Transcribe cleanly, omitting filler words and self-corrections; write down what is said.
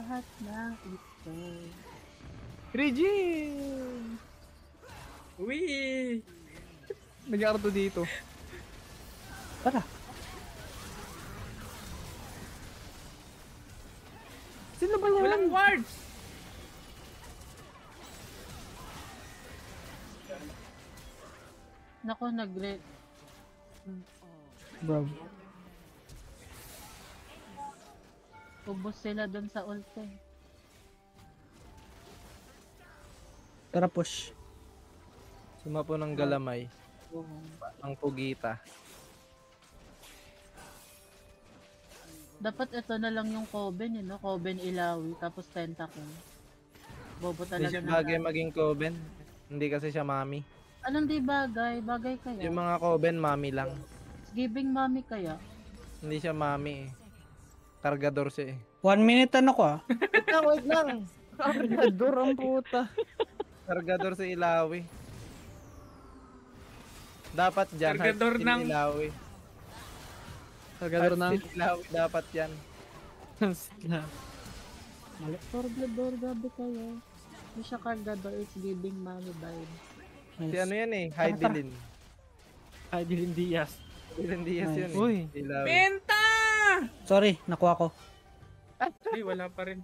Lahat ng ito. Regine! Uy! Nag-arto dito. Tara. Sino ba yan? Walang wards! Nako, Bro. ubos sila dun sa ulti. Tara push. Sumapo ng galamay. Ang pugita. Dapat ito na lang yung Coven, no? Coven Ilawi, tapos Tentacle. Bobo Hindi talaga siya na. bagay maging Coven. Hindi kasi siya mami. Anong di bagay? Bagay kaya? Yung mga Coven, mami lang. Giving mommy kaya? Hindi siya mami eh. Kargador siya eh. 1 minute ano ko ah. Wait lang! Kargador ang puta. Kargador si Ilawi. Dapat dyan. Kargador Heartsteel ng- Ilawi. Kargador ng... Heartsteel Ilawi dapat yan. Cargador, gabi kayo. Hindi siya Cargador, it's giving mommy vibe. Si ano yan eh, Heidelin. Heidelin Diaz. Heidelin Diaz yun eh. Uy. Ilawi. Penta! Sorry, nakuha ko. Ay, wala pa rin.